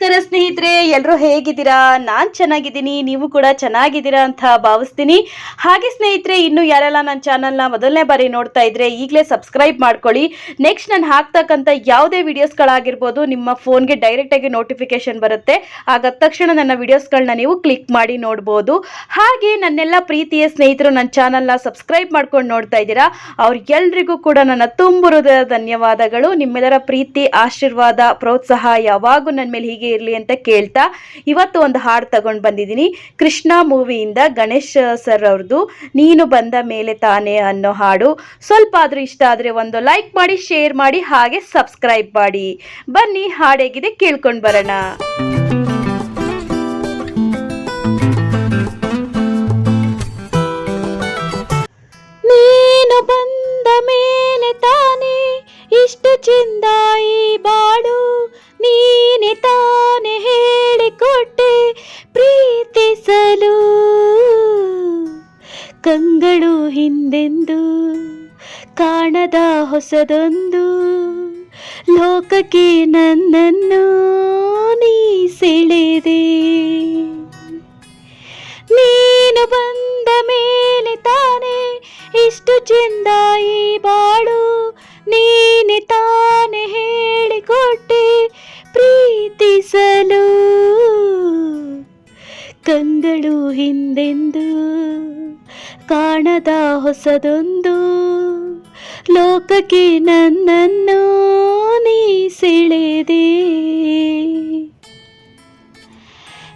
ನಮಸ್ಕಾರ ಸ್ನೇಹಿತರೆ, ಎಲ್ಲರೂ ಹೇಗಿದ್ದೀರಾ? ನಾನು ಚೆನ್ನಾಗಿದ್ದೀನಿ, ನೀವು ಕೂಡ ಚೆನ್ನಾಗಿದ್ದೀರಾ ಅಂತ ಭಾವಿಸ್ತೀನಿ. ಹಾಗೆ ಸ್ನೇಹಿತರೆ, ಇನ್ನು ಯಾರೆಲ್ಲ ನನ್ನ ಚಾನಲ್ನ ಮೊದಲನೇ ಬಾರಿ ನೋಡ್ತಾ ಇದ್ರೆ ಈಗಲೇ ಸಬ್ಸ್ಕ್ರೈಬ್ ಮಾಡ್ಕೊಳ್ಳಿ. ನೆಕ್ಸ್ಟ್ ನಾನು ಹಾಕ್ತಕ್ಕಂಥ ಯಾವುದೇ ವಿಡಿಯೋಸ್ಗಳಾಗಿರ್ಬೋದು ನಿಮ್ಮ ಫೋನ್ಗೆ ಡೈರೆಕ್ಟಾಗಿ ನೋಟಿಫಿಕೇಶನ್ ಬರುತ್ತೆ. ಆಗ ತಕ್ಷಣ ನನ್ನ ವಿಡಿಯೋಸ್ಗಳನ್ನ ನೀವು ಕ್ಲಿಕ್ ಮಾಡಿ ನೋಡ್ಬೋದು. ಹಾಗೆ ನನ್ನೆಲ್ಲ ಪ್ರೀತಿಯ ಸ್ನೇಹಿತರು ನನ್ನ ಚಾನಲ್ನ ಸಬ್ಸ್ಕ್ರೈಬ್ ಮಾಡ್ಕೊಂಡು ನೋಡ್ತಾ ಇದ್ದೀರಾ, ಅವ್ರಿಗೆಲ್ರಿಗೂ ಕೂಡ ನನ್ನ ತುಂಬು ಹೃದಯದ ಧನ್ಯವಾದಗಳು. ನಿಮ್ಮೆಲ್ಲರ ಪ್ರೀತಿ, ಆಶೀರ್ವಾದ, ಪ್ರೋತ್ಸಾಹ ಯಾವಾಗೂ ನನ್ನ ಮೇಲೆ ಹೀಗೆ ಇರಲಿ ಅಂತ ಕೇಳ್ತಾ ಇವತ್ತು ಒಂದು ಹಾಡು ತಗೊಂಡು ಬಂದಿದ್ದೀನಿ. ಕೃಷ್ಣ ಮೂವಿಯಿಂದ ಗಣೇಶ್ ಸರ್ ಅವ್ರದ್ದು ನೀನು ಬಂದ ಮೇಲೆ ತಾನೇ ಅನ್ನೋ ಹಾಡು. ಸ್ವಲ್ಪ ಆದ್ರೂ ಇಷ್ಟ ಆದರೆ ಒಂದು ಲೈಕ್ ಮಾಡಿ, ಶೇರ್ ಮಾಡಿ, ಹಾಗೆ ಸಬ್ಸ್ಕ್ರೈಬ್ ಮಾಡಿ. ಬನ್ನಿ ಹಾಡು ಹೇಗಿದೆ ಕೇಳ್ಕೊಂಡು ಬರೋಣ. ನೀನು ಬಂದ ಮೇಲೆ ತಾನೇ ಇಷ್ಟು ಚೆಂದ ಈ ಬಾಡು, ನೀನೆ ತಾನೆ ಹೇಳಿಕೊಟ್ಟೆ ಪ್ರೀತಿಸಲು. ಕಂಗಳು ಹಿಂದೆಂದು ಕಾಣದ ಹೊಸದೊಂದು ಲೋಕಕ್ಕೆ ನನ್ನನ್ನು ನೀ ಸೆಳೆದೆ. ನೀನು ಬಂದ ಮೇಲೆ ತಾನೇ ಇಷ್ಟು ಚೆಂದ ಈ ಬಾಳು, ನೀನೆ ತಾನೆ ಹೇಳಿಕೊಟ್ಟೆ ಪ್ರೀತಿಸಲು. ಕಂಗಳು ಹಿಂದೆಂದು ಕಾಣದ ಹೊಸದೊಂದು ಲೋಕಕ್ಕೆ ನನ್ನನ್ನು ನೀ ಸೆಳೆದೆ.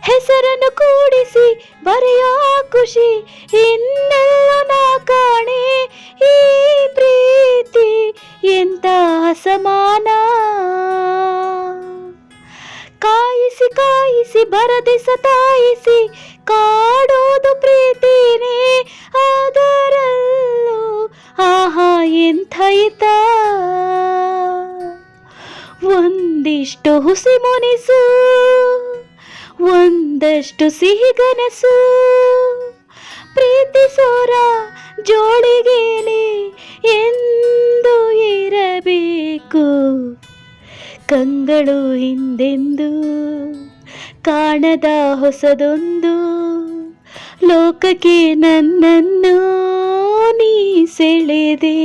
ಹೆಸರನ್ನು ಕೂಡಿಸಿ ಬರೆಯೋ ಖುಷಿ ಇನ್ನೆಲ್ಲ ನಾ ಕಾಣೆ. ಈ ಪ್ರೀತಿ ಎಂತ ಸಮಾನ, ಕಾಯಿಸಿ ಕಾಯಿಸಿ ಬರದೆ ಸತಾಯಿಸಿ ಕಾಡೋದು ಪ್ರೀತಿನೇ. ಅದರಲ್ಲೂ ಆಹಾ ಎಂಥ ಹಿತ, ಒಂದಿಷ್ಟು ಹುಸಿ ಮುನಿಸು, ಒಂದಷ್ಟು ಸಿಹಿಗನಸು. ಪ್ರೀತಿಸೋರ ಜೋಳಿಗೇಲಿ ಎಂದು ಇರಬೇಕು. ಕಂಗಳು ಹಿಂದೆಂದು ಕಾಣದ ಹೊಸದೊಂದು ಲೋಕಕ್ಕೆ ನನ್ನನ್ನು ನೀ ಸೆಳೆದೆ.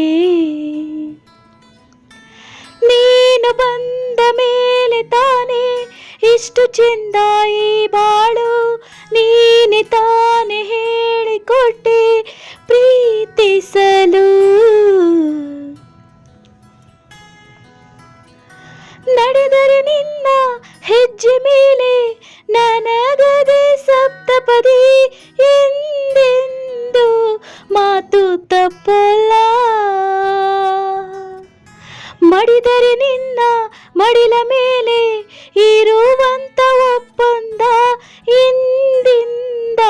ನೀನು ಬಂದ ಮೇಲೆ ತಾನೇ ಇಷ್ಟು ಚೆಂದ ಈ ಬಾಳು, ನೀನೆ ತಾನೆ ಹೇಳಿಕೊಟ್ಟೆ ಪ್ರೀತಿಸಲು. ನಡೆದರೆ ನಿನ್ನ ಹೆಜ್ಜೆ ಮೇಲೆ ನನಗದೆ ಸಪ್ತಪದಿ, ಎಂದೆಂದು ಮಾತು ತಪ್ಪಲ್ಲ. ಮಡಿದರೆ ನಿನ್ನ ಮಡಿಲ ಮೇಲೆ ಇರುವಂತ ಒಪ್ಪಂದ, ಇಂದಿಂದ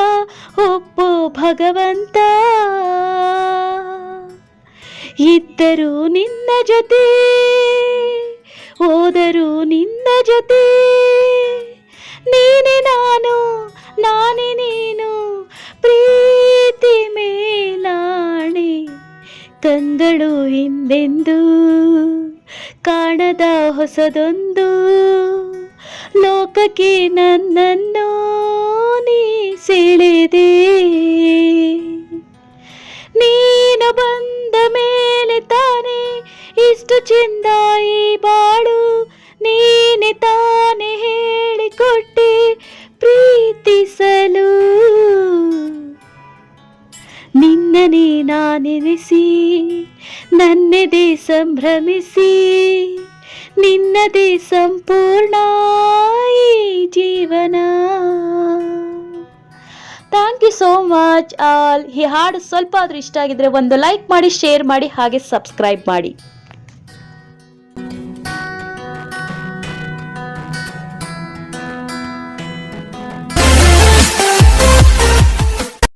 ಒಪ್ಪೋ ಭಗವಂತ. ಇದ್ದರೂ ನಿನ್ನ ಜೊತೆ, ಹೋದರೂ ನಿನ್ನ ಜೊತೆ, ನೀನೆ ನಾನು ನಾನೇ ನೀನು ಪ್ರೀತಿ ಮೇಲಾಣೆ. ಕಂಗಳು ಹಿಂದೆಂದು ಕಾಣದ ಹೊಸದೊಂದು ಲೋಕಕ್ಕೆ ನನ್ನನ್ನು ನೀ ಸೆಳೆದೆ. ನೀನು ಬಂದ ಮೇಲೆ ತಾನೇ ಇಷ್ಟು ಚೆಂದ ಈ ಬಾಳು, ನೀನೆ ತಾನೆ ಹೇಳಿಕೊಟ್ಟೆ ಪ್ರೀತಿಸಲು. ನಿನ್ನನೇ ನಾನೆನಿಸಿ ನನ್ನೆದೆ ಸಂಭ್ರಮಿಸಿ, ನಿನ್ನದೇ ಸಂಪೂರ್ಣ ಈ ಜೀವನ. Thank you so much all. ಈ ಹಾಡು ಸ್ವಲ್ಪ ಆದ್ರೂ ಇಷ್ಟ ಆಗಿದ್ರೆ ಒಂದು ಲೈಕ್ ಮಾಡಿ, ಶೇರ್ ಮಾಡಿ, ಹಾಗೆ ಸಬ್ಸ್ಕ್ರೈಬ್ ಮಾಡಿ.